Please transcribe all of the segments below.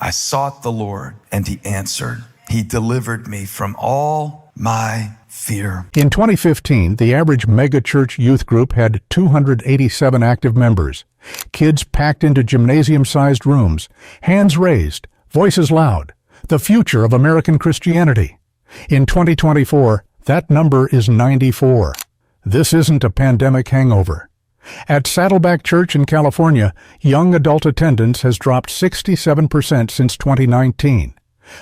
I sought the Lord, and he answered. He delivered me from all my fear. In 2015, the average megachurch youth group had 287 active members. Kids packed into gymnasium-sized rooms, hands raised, voices loud. The future of American Christianity. In 2024, that number is 94. This isn't a pandemic hangover. At Saddleback Church in California, young adult attendance has dropped 67% since 2019.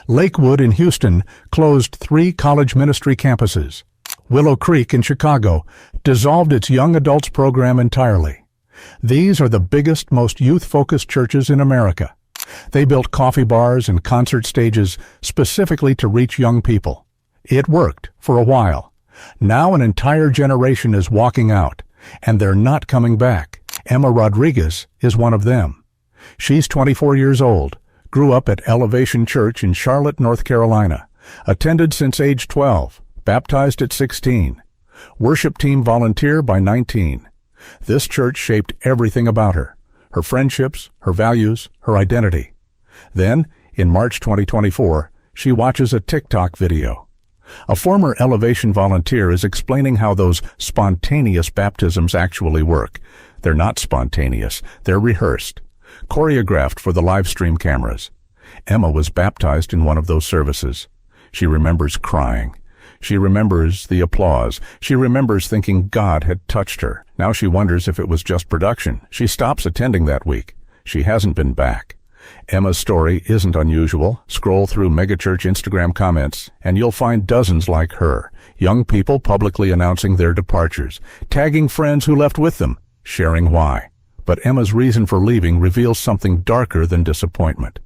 Lakewood in Houston closed 3 college ministry campuses. Willow Creek in Chicago dissolved its young adults program entirely. These are the biggest, most youth-focused churches in America. They built coffee bars and concert stages specifically to reach young people. It worked for a while. Now an entire generation is walking out, and they're not coming back. Emma Rodriguez is one of them. She's 24 years old, grew up at Elevation Church in Charlotte, North Carolina, attended since age 12, baptized at 16, worship team volunteer by 19. This church shaped everything about her friendships, her values, her identity. Then, in March 2024, she watches a TikTok video. A former Elevation volunteer is explaining how those spontaneous baptisms actually work. They're not spontaneous, they're rehearsed, choreographed for the live stream cameras. Emma was baptized in one of those services. She remembers crying. She remembers the applause. She remembers thinking God had touched her. Now she wonders if it was just production. She stops attending that week. She hasn't been back. Emma's story isn't unusual. Scroll through Megachurch Instagram comments, and you'll find dozens like her. Young people publicly announcing their departures, tagging friends who left with them, sharing why. But Emma's reason for leaving reveals something darker than disappointment.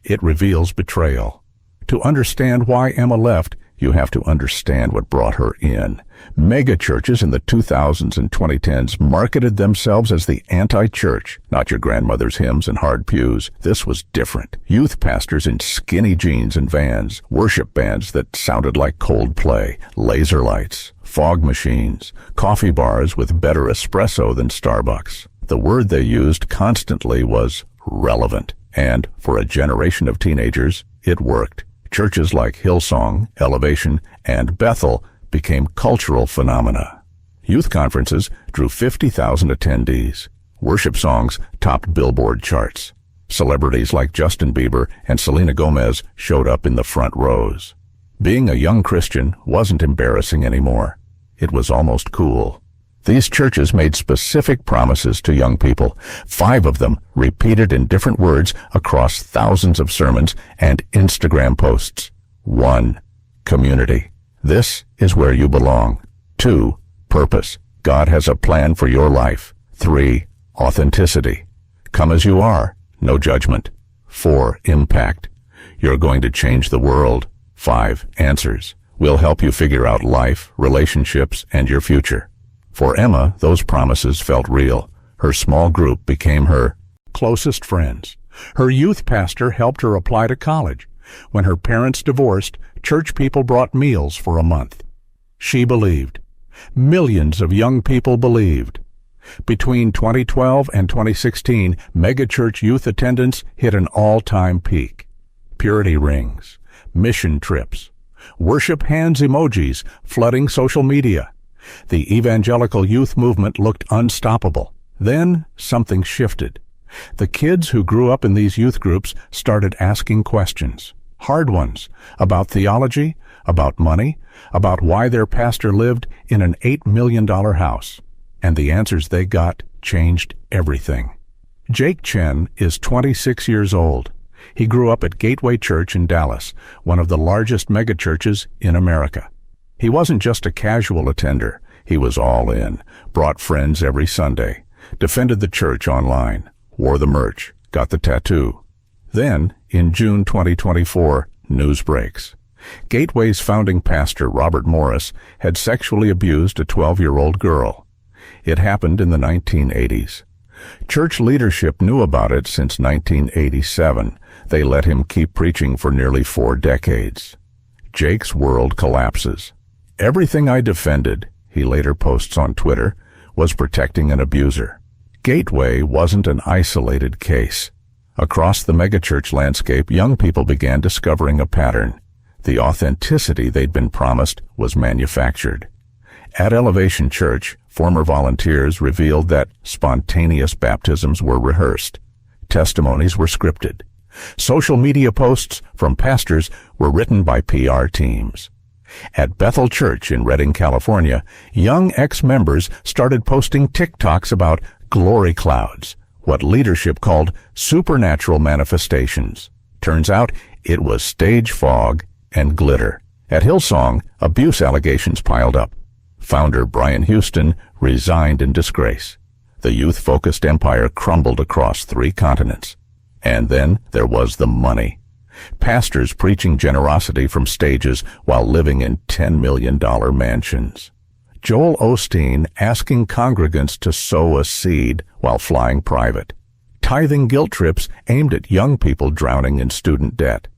It reveals betrayal. To understand why Emma left, you have to understand what brought her in. Megachurches in the 2000s and 2010s marketed themselves as the anti-church, not your grandmother's hymns and hard pews. This was different. Youth pastors in skinny jeans and vans, worship bands that sounded like Coldplay, laser lights, fog machines, coffee bars with better espresso than Starbucks. The word they used constantly was relevant, and for a generation of teenagers, it worked. Churches like Hillsong, Elevation, and Bethel became cultural phenomena. Youth conferences drew 50,000 attendees. Worship songs topped Billboard charts. Celebrities like Justin Bieber and Selena Gomez showed up in the front rows. Being a young Christian wasn't embarrassing anymore. It was almost cool. These churches made specific promises to young people, 5 of them repeated in different words across thousands of sermons and Instagram posts. 1. Community. This is where you belong. 2. Purpose. God has a plan for your life. 3. Authenticity. Come as you are, no judgment. 4. Impact. You're going to change the world. 5. Answers. We'll help you figure out life, relationships, and your future. For Emma, those promises felt real. Her small group became her closest friends. Her youth pastor helped her apply to college. When her parents divorced, church people brought meals for a month. She believed. Millions of young people believed. Between 2012 and 2016, megachurch youth attendance hit an all-time peak. Purity rings, mission trips, worship hands emojis flooding social media. The evangelical youth movement looked unstoppable. Then something shifted. The kids who grew up in these youth groups started asking questions, hard ones, about theology, about money, about why their pastor lived in an $8 million house. And the answers they got changed everything. Jake Chen is 26 years old. He grew up at Gateway Church in Dallas, one of the largest megachurches in America. He wasn't just a casual attender. He was all in, brought friends every Sunday, defended the church online, wore the merch, got the tattoo. Then, in June 2024, news breaks. Gateway's founding pastor, Robert Morris, had sexually abused a 12-year-old girl. It happened in the 1980s. Church leadership knew about it since 1987. They let him keep preaching for nearly 4 decades. Jake's world collapses. Everything I defended, he later posts on Twitter, was protecting an abuser. Gateway wasn't an isolated case. Across the megachurch landscape, young people began discovering a pattern. The authenticity they'd been promised was manufactured. At Elevation Church, former volunteers revealed that spontaneous baptisms were rehearsed. Testimonies were scripted. Social media posts from pastors were written by PR teams. At Bethel Church in Redding, California, young ex-members started posting TikToks about glory clouds, what leadership called supernatural manifestations. Turns out it was stage fog and glitter. At Hillsong, abuse allegations piled up. Founder Brian Houston resigned in disgrace. The youth-focused empire crumbled across 3 continents. And then there was the money. Pastors preaching generosity from stages while living in $10 million mansions. Joel Osteen asking congregants to sow a seed while flying private. Tithing guilt trips aimed at young people drowning in student debt.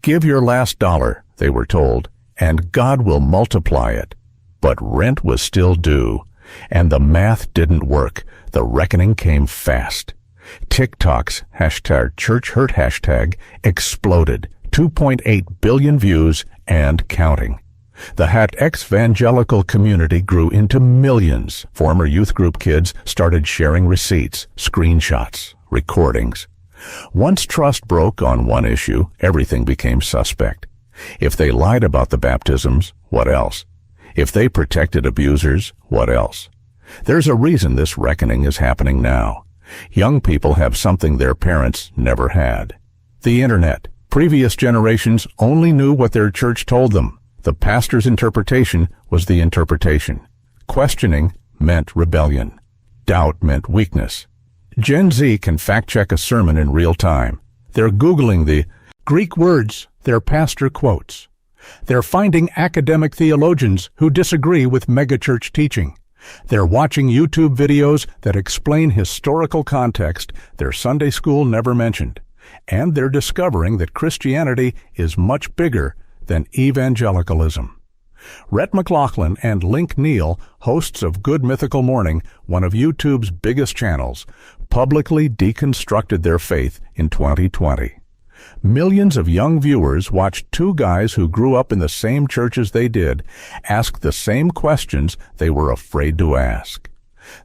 Give your last dollar, they were told, and God will multiply it. But rent was still due, and the math didn't work. The reckoning came fast. TikTok's #ChurchHurt exploded, 2.8 billion views and counting. The Exvangelical community grew into millions. Former youth group kids started sharing receipts, screenshots, recordings. Once trust broke on one issue, everything became suspect. If they lied about the baptisms, what else? If they protected abusers, what else? There's a reason this reckoning is happening now. Young people have something their parents never had. The Internet. Previous generations only knew what their church told them. The pastor's interpretation was the interpretation. Questioning meant rebellion. Doubt meant weakness. Gen Z can fact-check a sermon in real time. They're Googling the Greek words their pastor quotes. They're finding academic theologians who disagree with megachurch teaching. They're watching YouTube videos that explain historical context their Sunday school never mentioned. And they're discovering that Christianity is much bigger than evangelicalism. Rhett McLaughlin and Link Neal, hosts of Good Mythical Morning, one of YouTube's biggest channels, publicly deconstructed their faith in 2020. Millions of young viewers watched 2 guys who grew up in the same church as they did ask the same questions they were afraid to ask.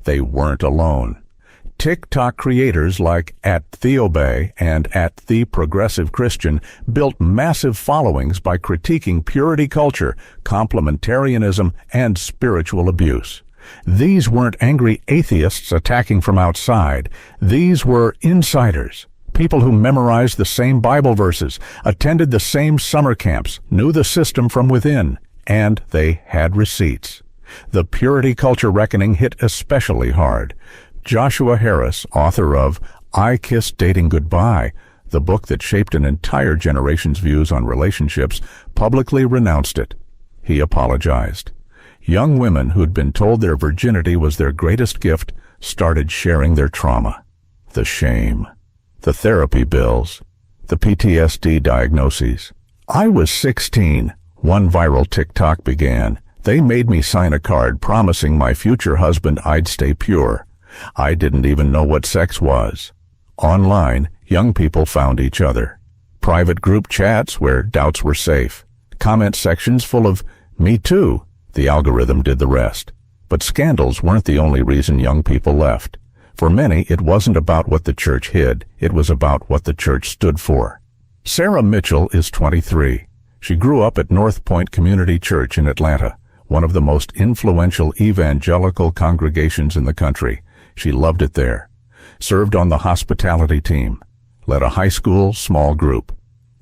They weren't alone. TikTok creators like @TheoBay and @TheProgressiveChristian built massive followings by critiquing purity culture, complementarianism, and spiritual abuse. These weren't angry atheists attacking from outside. These were insiders. People who memorized the same Bible verses, attended the same summer camps, knew the system from within, and they had receipts. The purity culture reckoning hit especially hard. Joshua Harris, author of I Kissed Dating Goodbye, the book that shaped an entire generation's views on relationships, publicly renounced it. He apologized. Young women who'd been told their virginity was their greatest gift started sharing their trauma. The shame. The therapy bills. The PTSD diagnoses. I was 16. One viral TikTok began. They made me sign a card promising my future husband I'd stay pure. I didn't even know what sex was. Online, young people found each other. Private group chats where doubts were safe. Comment sections full of, "Me too." The algorithm did the rest. But scandals weren't the only reason young people left. For many, it wasn't about what the church hid. It was about what the church stood for. Sarah Mitchell is 23. She grew up at North Point Community Church in Atlanta, one of the most influential evangelical congregations in the country. She loved it there. Served on the hospitality team. Led a high school small group.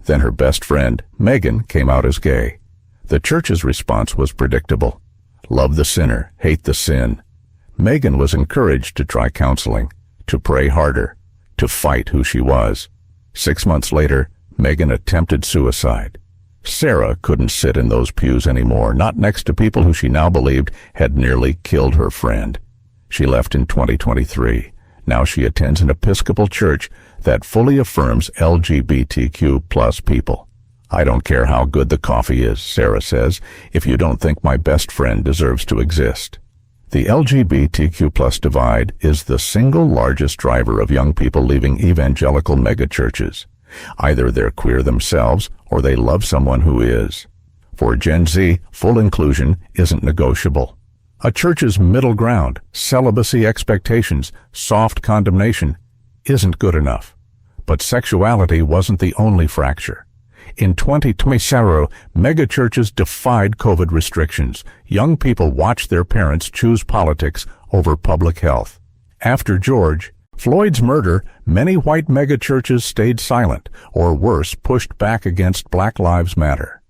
Then her best friend, Megan, came out as gay. The church's response was predictable. Love the sinner, hate the sin. Megan was encouraged to try counseling, to pray harder, to fight who she was. 6 months later, Megan attempted suicide. Sarah couldn't sit in those pews anymore, not next to people who she now believed had nearly killed her friend. She left in 2023. Now she attends an Episcopal church that fully affirms LGBTQ+ people. I don't care how good the coffee is, Sarah says, if you don't think my best friend deserves to exist. The LGBTQ+ divide is the single largest driver of young people leaving evangelical megachurches. Either they're queer themselves or they love someone who is. For Gen Z, full inclusion isn't negotiable. A church's middle ground, celibacy expectations, soft condemnation, isn't good enough. But sexuality wasn't the only fracture. In 2020, megachurches defied COVID restrictions. Young people watched their parents choose politics over public health. After George Floyd's murder, many white megachurches stayed silent, or worse, pushed back against Black Lives Matter.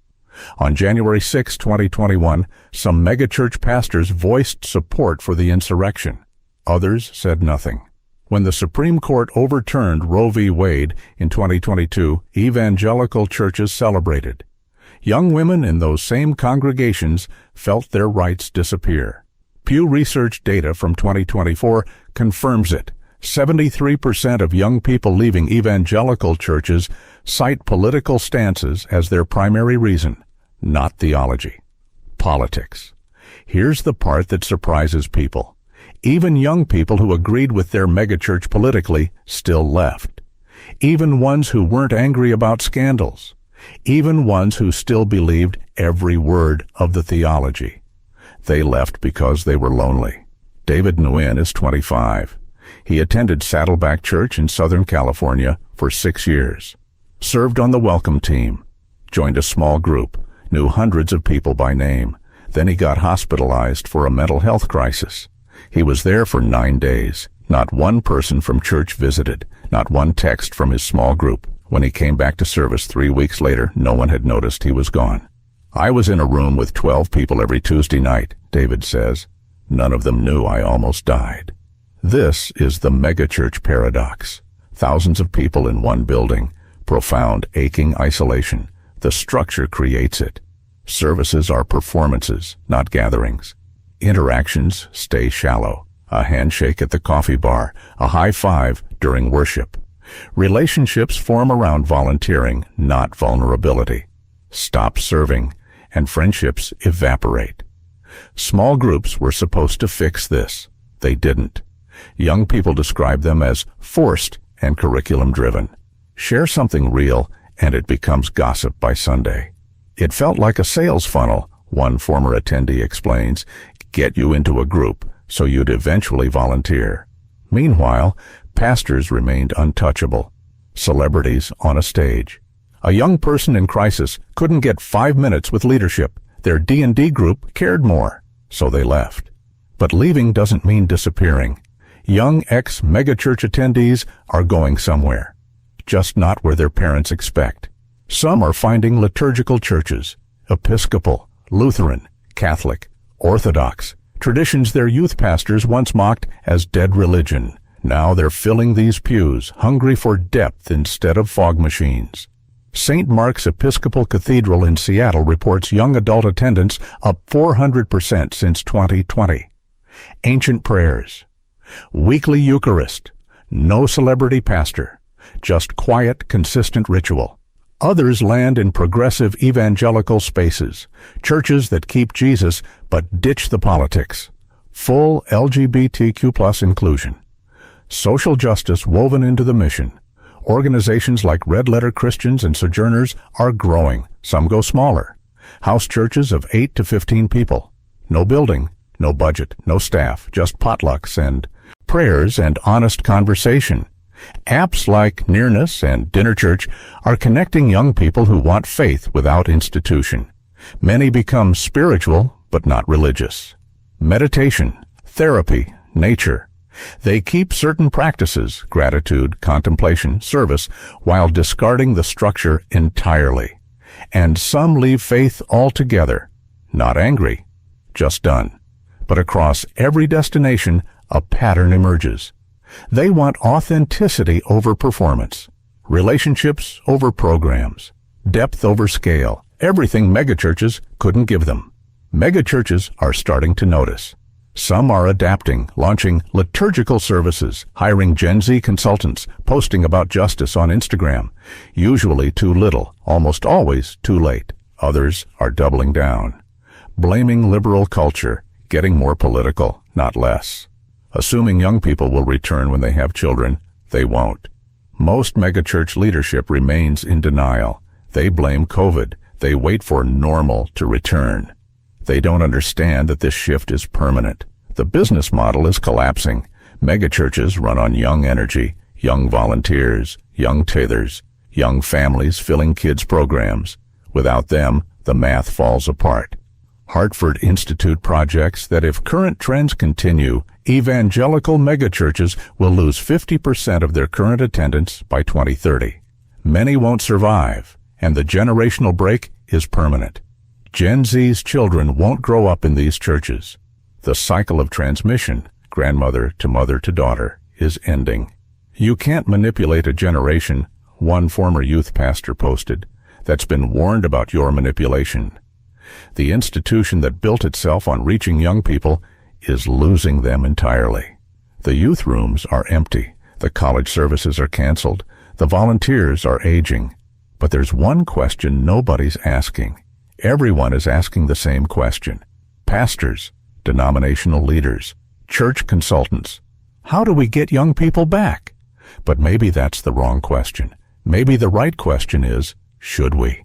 On January 6, 2021, some megachurch pastors voiced support for the insurrection. Others said nothing. When the Supreme Court overturned Roe v. Wade in 2022, evangelical churches celebrated. Young women in those same congregations felt their rights disappear. Pew Research data from 2024 confirms it. 73% of young people leaving evangelical churches cite political stances as their primary reason, not theology. Politics. Here's the part that surprises people. Even young people who agreed with their megachurch politically still left. Even ones who weren't angry about scandals. Even ones who still believed every word of the theology. They left because they were lonely. David Nguyen is 25. He attended Saddleback Church in Southern California for 6 years. Served on the welcome team. Joined a small group. Knew hundreds of people by name. Then he got hospitalized for a mental health crisis. He was there for 9 days. Not one person from church visited. Not one text from his small group. When he came back to service 3 weeks later, no one had noticed he was gone. I was in a room with 12 people every Tuesday night, David says. None of them knew I almost died. This is the megachurch paradox. Thousands of people in one building. Profound, aching isolation. The structure creates it. Services are performances, not gatherings. Interactions stay shallow. A handshake at the coffee bar, a high five during worship. Relationships form around volunteering, not vulnerability. Stop serving, and friendships evaporate. Small groups were supposed to fix this. They didn't. Young people describe them as forced and curriculum-driven. Share something real, and it becomes gossip by Sunday. It felt like a sales funnel, one former attendee explains, get you into a group so you'd eventually volunteer. Meanwhile, pastors remained untouchable. Celebrities on a stage. A young person in crisis couldn't get 5 minutes with leadership. Their D&D group cared more, so they left. But leaving doesn't mean disappearing. Young ex-megachurch attendees are going somewhere, just not where their parents expect. Some are finding liturgical churches, Episcopal, Lutheran, Catholic, Orthodox, traditions their youth pastors once mocked as dead religion. Now they're filling these pews, hungry for depth instead of fog machines. St. Mark's Episcopal Cathedral in Seattle reports young adult attendance up 400% since 2020. Ancient prayers. Weekly Eucharist. No celebrity pastor. Just quiet, consistent ritual. Others land in progressive evangelical spaces, churches that keep Jesus but ditch the politics. Full LGBTQ+ inclusion. Social justice woven into the mission. Organizations like Red Letter Christians and Sojourners are growing. Some go smaller. House churches of 8 to 15 people. No building, no budget, no staff, just potlucks and prayers and honest conversation. Apps like Nearness and Dinner Church are connecting young people who want faith without institution. Many become spiritual, but not religious. Meditation, therapy, nature. They keep certain practices, gratitude, contemplation, service, while discarding the structure entirely. And some leave faith altogether. Not angry, just done. But across every destination, a pattern emerges. They want authenticity over performance, relationships over programs, depth over scale, everything megachurches couldn't give them. Megachurches are starting to notice. Some are adapting, launching liturgical services, hiring Gen Z consultants, posting about justice on Instagram. Usually too little, almost always too late. Others are doubling down, blaming liberal culture, getting more political. not less. Assuming young people will return when they have children, they won't. Most megachurch leadership remains in denial. They blame COVID. They wait for normal to return. They don't understand that this shift is permanent. The business model is collapsing. Megachurches run on young energy, young volunteers, young tithers, young families filling kids' programs. Without them, the math falls apart. Hartford Institute projects that if current trends continue, evangelical megachurches will lose 50% of their current attendance by 2030. Many won't survive, and the generational break is permanent. Gen Z's children won't grow up in these churches. The cycle of transmission, grandmother to mother to daughter, is ending. You can't manipulate a generation, one former youth pastor posted, that's been warned about your manipulation. The institution that built itself on reaching young people is losing them entirely. The youth rooms are empty. The college services are canceled. The volunteers are aging. But there's one question nobody's asking. Everyone is asking the same question. Pastors, denominational leaders, church consultants. How do we get young people back? But maybe that's the wrong question. Maybe the right question is, should we?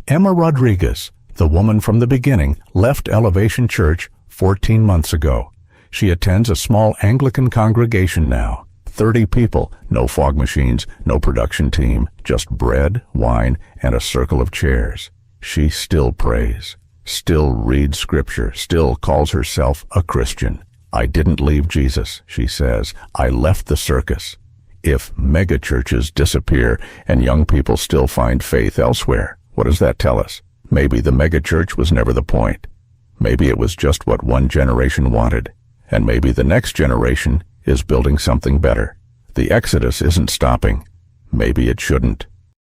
Emma Rodriguez, the woman from the beginning, left Elevation Church 14 months ago. She attends a small Anglican congregation now. 30 people, no fog machines, no production team, just bread, wine, and a circle of chairs. She still prays, still reads scripture, still calls herself a Christian. I didn't leave Jesus, she says. I left the circus. If megachurches disappear and young people still find faith elsewhere, what does that tell us? Maybe the megachurch was never the point. Maybe it was just what one generation wanted. And maybe the next generation is building something better. The exodus isn't stopping. Maybe it shouldn't.